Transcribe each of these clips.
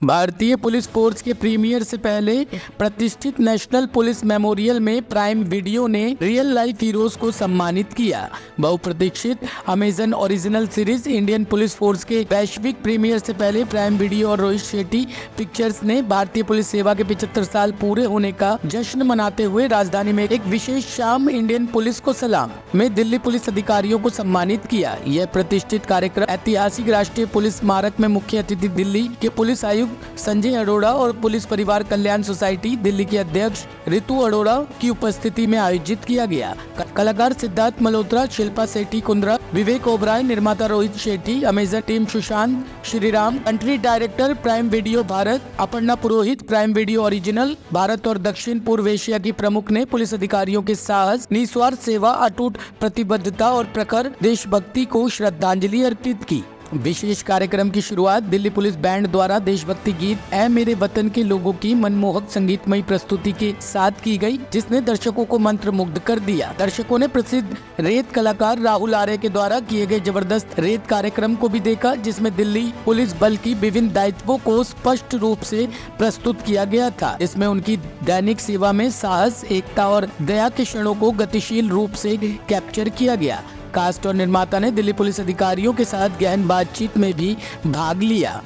भारतीय police force के premiere से पहले प्रतिष्ठित नेशनल पुलिस मेमोरियल में प्राइम वीडियो ने रियल लाइफ हीरोज को सम्मानित किया। बहुप्रतीक्षित Amazon original series Indian police force के वैश्विक प्रीमियर से पहले प्राइम वीडियो और रोहित शेट्टी पिक्चर्स ने भारतीय पुलिस सेवा के 75 साल पूरे होने का जश्न मनाते हुए राजधानी में एक विशेष शाम इंडियन पुलिस को सलाम में दिल्ली पुलिस अधिकारियों को सम्मानित किया। यह प्रतिष्ठित कार्यक्रम ऐतिहासिक राष्ट्रीय पुलिस स्मारक में मुख्य अतिथि दिल्ली के पुलिस आयुक्त संजय अरोड़ा और पुलिस परिवार कल्याण सोसाइटी दिल्ली के अध्यक्ष ऋतु अरोड़ा की उपस्थिति में आयोजित किया गया। कलाकार सिद्धार्थ मल्होत्रा, शिल्पा शेट्टी कुंद्रा, विवेक ओबराय, निर्माता Rohit Shetty, Amazon team Sushant Sriram, country director prime video Bharat Aparna Purohit, prime video original Bharat और दक्षिण पूर्व एशिया की प्रमुख ने पुलिस अधिकारियों के साहस, निस्वार्थ सेवा, अटूट प्रतिबद्धता और प्रखर देशभक्ति को श्रद्धांजलि अर्पित की। विशेष कार्यक्रम की शुरुआत दिल्ली पुलिस बैंड द्वारा देशभक्ति गीत ऐ मेरे वतन के लोगों की मनमोहक संगीतमयी प्रस्तुति के साथ की गई, जिसने दर्शकों को मंत्रमुग्ध कर दिया। दर्शकों ने प्रसिद्ध रेत कलाकार राहुल आर्य के द्वारा किए गए जबरदस्त रेत कार्यक्रम को भी देखा, जिसमें दिल्ली पुलिस बल की विभिन्न दायित्वों को स्पष्ट रूप से प्रस्तुत किया गया था। इसमें उनकी दैनिक सेवा में साहस, एकता और दया के क्षणों को गतिशील रूप से कैप्चर किया गया। कास्ट और निर्माता ने दिल्ली पुलिस अधिकारियों के साथ गहन बातचीत में भी भाग लिया।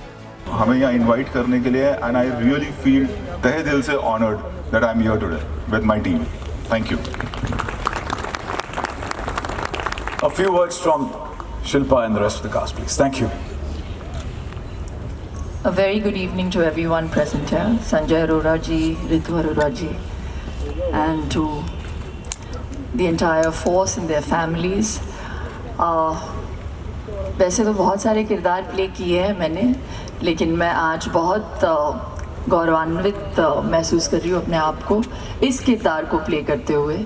हमें यहाँ इनवाइट करने के लिए एंड आई रियली फील तहे दिल से honoured that I am here today with my team. Thank you. A few words from Shilpa and the rest of the cast, please. Thank you. A very good evening to everyone present here. Sanjay Arora ji, Ritu Arora ji, and to the entire force and their families. वैसे तो बहुत सारे किरदार play किए हैं मैंने, लेकिन मैं आज बहुत गौरवान्वित महसूस कर रही हूँ अपने आप को इस किरदार को प्ले करते हुए।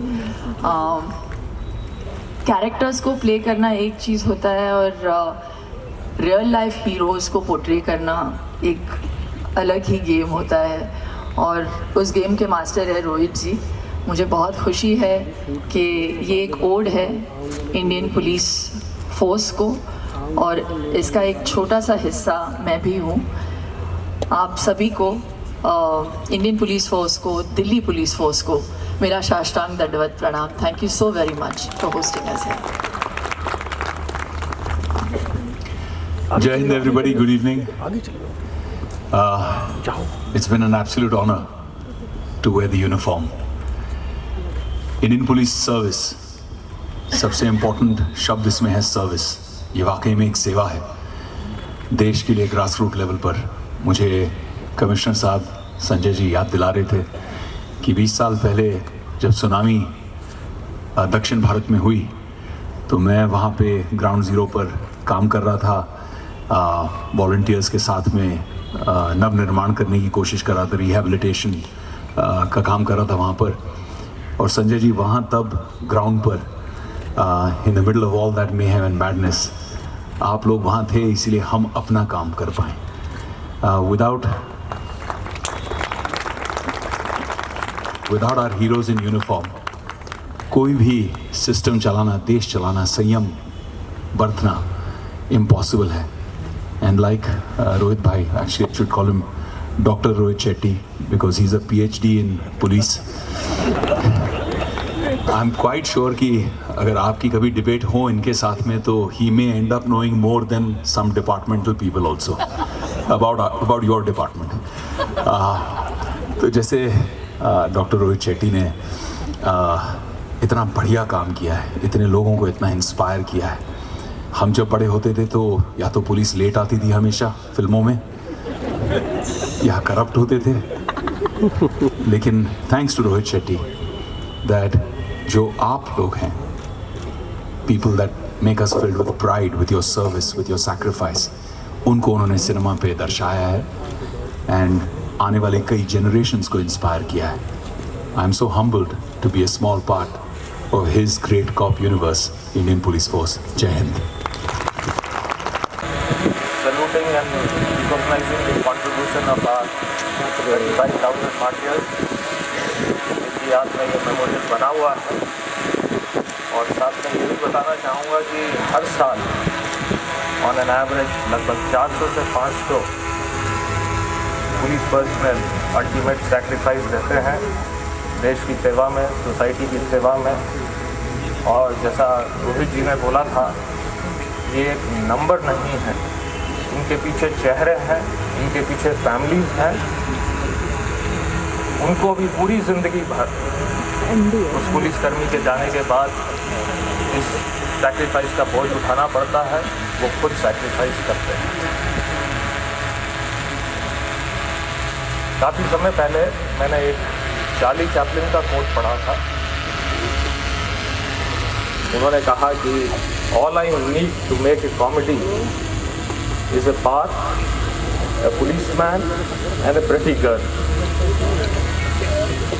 कैरेक्टर्स को प्ले करना एक चीज़ होता है और रियल लाइफ हीरोज़ को पोर्ट्रे करना एक अलग ही गेम होता है, और उस गेम के मास्टर है रोहित जी। मुझे बहुत खुशी है कि ये एक ओड है इंडियन पुलिस फोर्स को, और इसका एक छोटा सा हिस्सा मैं भी हूँ। आप सभी को, इंडियन पुलिस फोर्स को, दिल्ली पुलिस फोर्स को मेरा साष्टांग दंडवत प्रणाम। Thank you so very much for hosting us here. Jai Hind, everybody. Good evening. It's been an absolute honor to wear the uniform. Indian police service, सबसे important शब्द इसमें है सर्विस। ये वाकई में एक सेवा है देश के लिए। ग्रास रूट लेवल पर मुझे कमिश्नर साहब संजय जी याद दिला रहे थे कि 20 साल पहले जब सुनामी दक्षिण भारत में हुई तो मैं वहाँ पे ग्राउंड ज़ीरो पर काम कर रहा था, वॉलंटियर्स के साथ में नव निर्माण करने की कोशिश कर रहा था, रिहैबिलिटेशन का काम कर रहा था वहाँ पर। और संजय जी वहाँ तब ग्राउंड पर in the middle of all that mayhem and madness आप लोग वहाँ थे, इसीलिए हम अपना काम कर पाएँ। Without our heroes in uniform कोई भी सिस्टम चलाना, देश चलाना, संयम बरतना इम्पॉसिबल है। एंड लाइक रोहित भाई, actually I should call him doctor Rohit Shetty because he is a PhD in police. I am quite sure कि अगर आपकी कभी डिबेट हो इनके साथ में तो he may end up knowing more than some departmental people also about your department. तो जैसे डॉक्टर रोहित शेट्टी ने इतना बढ़िया काम किया है, इतने लोगों को इतना इंस्पायर किया है। हम जब बड़े होते थे तो या तो पुलिस लेट आती थी हमेशा फिल्मों में, या करप्ट होते थे, लेकिन thanks to Rohit Shetty that जो आप लोग हैं, people that make us filled with pride, with your service, with your sacrifice, उनको उन्होंने सिनेमा पे दर्शाया है एंड आने वाले कई जनरेशन्स को इंस्पायर किया है। I am so humbled to be a small part of his great cop universe, Indian police force. जय हिंद। Saluting and recognizing the contribution of our 35,000 martyrs, जिनकी याद में ये मेमोरियल बना हुआ है। और साथ में ये भी बताना चाहूँगा कि हर साल ऑन एन एवरेज लगभग 400 से 500 पुलिस पर्सनल अल्टीमेट सैक्रिफाइस देते हैं देश की सेवा में, सोसाइटी की सेवा में। और जैसा रोहित जी ने बोला था, ये एक नंबर नहीं है, इनके पीछे चेहरे हैं, इनके पीछे फैमिलीज हैं। उनको भी पूरी ज़िंदगी भर उस पुलिसकर्मी के जाने के बाद इस सैक्रिफाइस का बोझ उठाना पड़ता है। वो खुद सैक्रिफाइस करते हैं। काफ़ी समय पहले मैंने एक चार्ली चैपलिन का कोट पढ़ा था। उन्होंने कहा कि all I need to make a comedy is a part, a policeman and a pretty girl.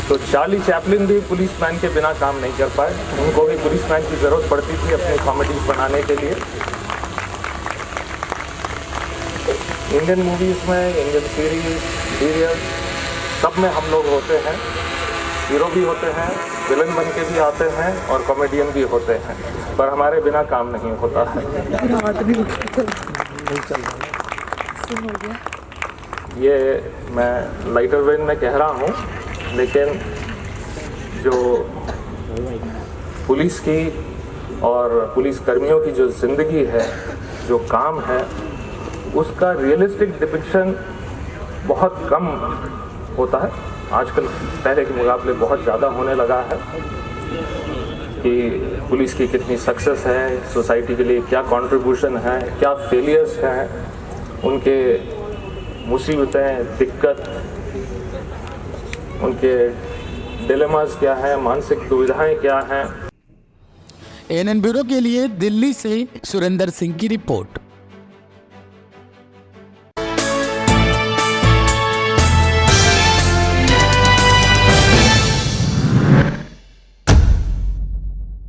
तो चार्ली चैपलिन भी पुलिसमैन के बिना काम नहीं कर पाए, उनको भी पुलिसमैन की ज़रूरत पड़ती थी अपनी कॉमेडीज बनाने के लिए। इंडियन मूवीज़ में, इंडियन सीरियल सब में हम लोग होते हैं, हीरो भी होते हैं, विलन बन के भी आते हैं और कॉमेडियन भी होते हैं, पर हमारे बिना काम नहीं होता है। ये मैं लाइटर वेन में कह रहा हूँ, लेकिन जो पुलिस की और पुलिस कर्मियों की जो ज़िंदगी है, जो काम है, उसका रियलिस्टिक डिपिक्शन बहुत कम होता है। आजकल पहले के मुकाबले बहुत ज़्यादा होने लगा है कि पुलिस की कितनी सक्सेस है, सोसाइटी के लिए क्या कंट्रीब्यूशन है, क्या फेलियर्स हैं, उनके मुसीबतें, दिक्कत, उनके डिलेमास क्या हैं, मानसिक दुविधाएं क्या हैं। एएनएन ब्यूरो के लिए दिल्ली से सुरेंद्र सिंह की रिपोर्ट।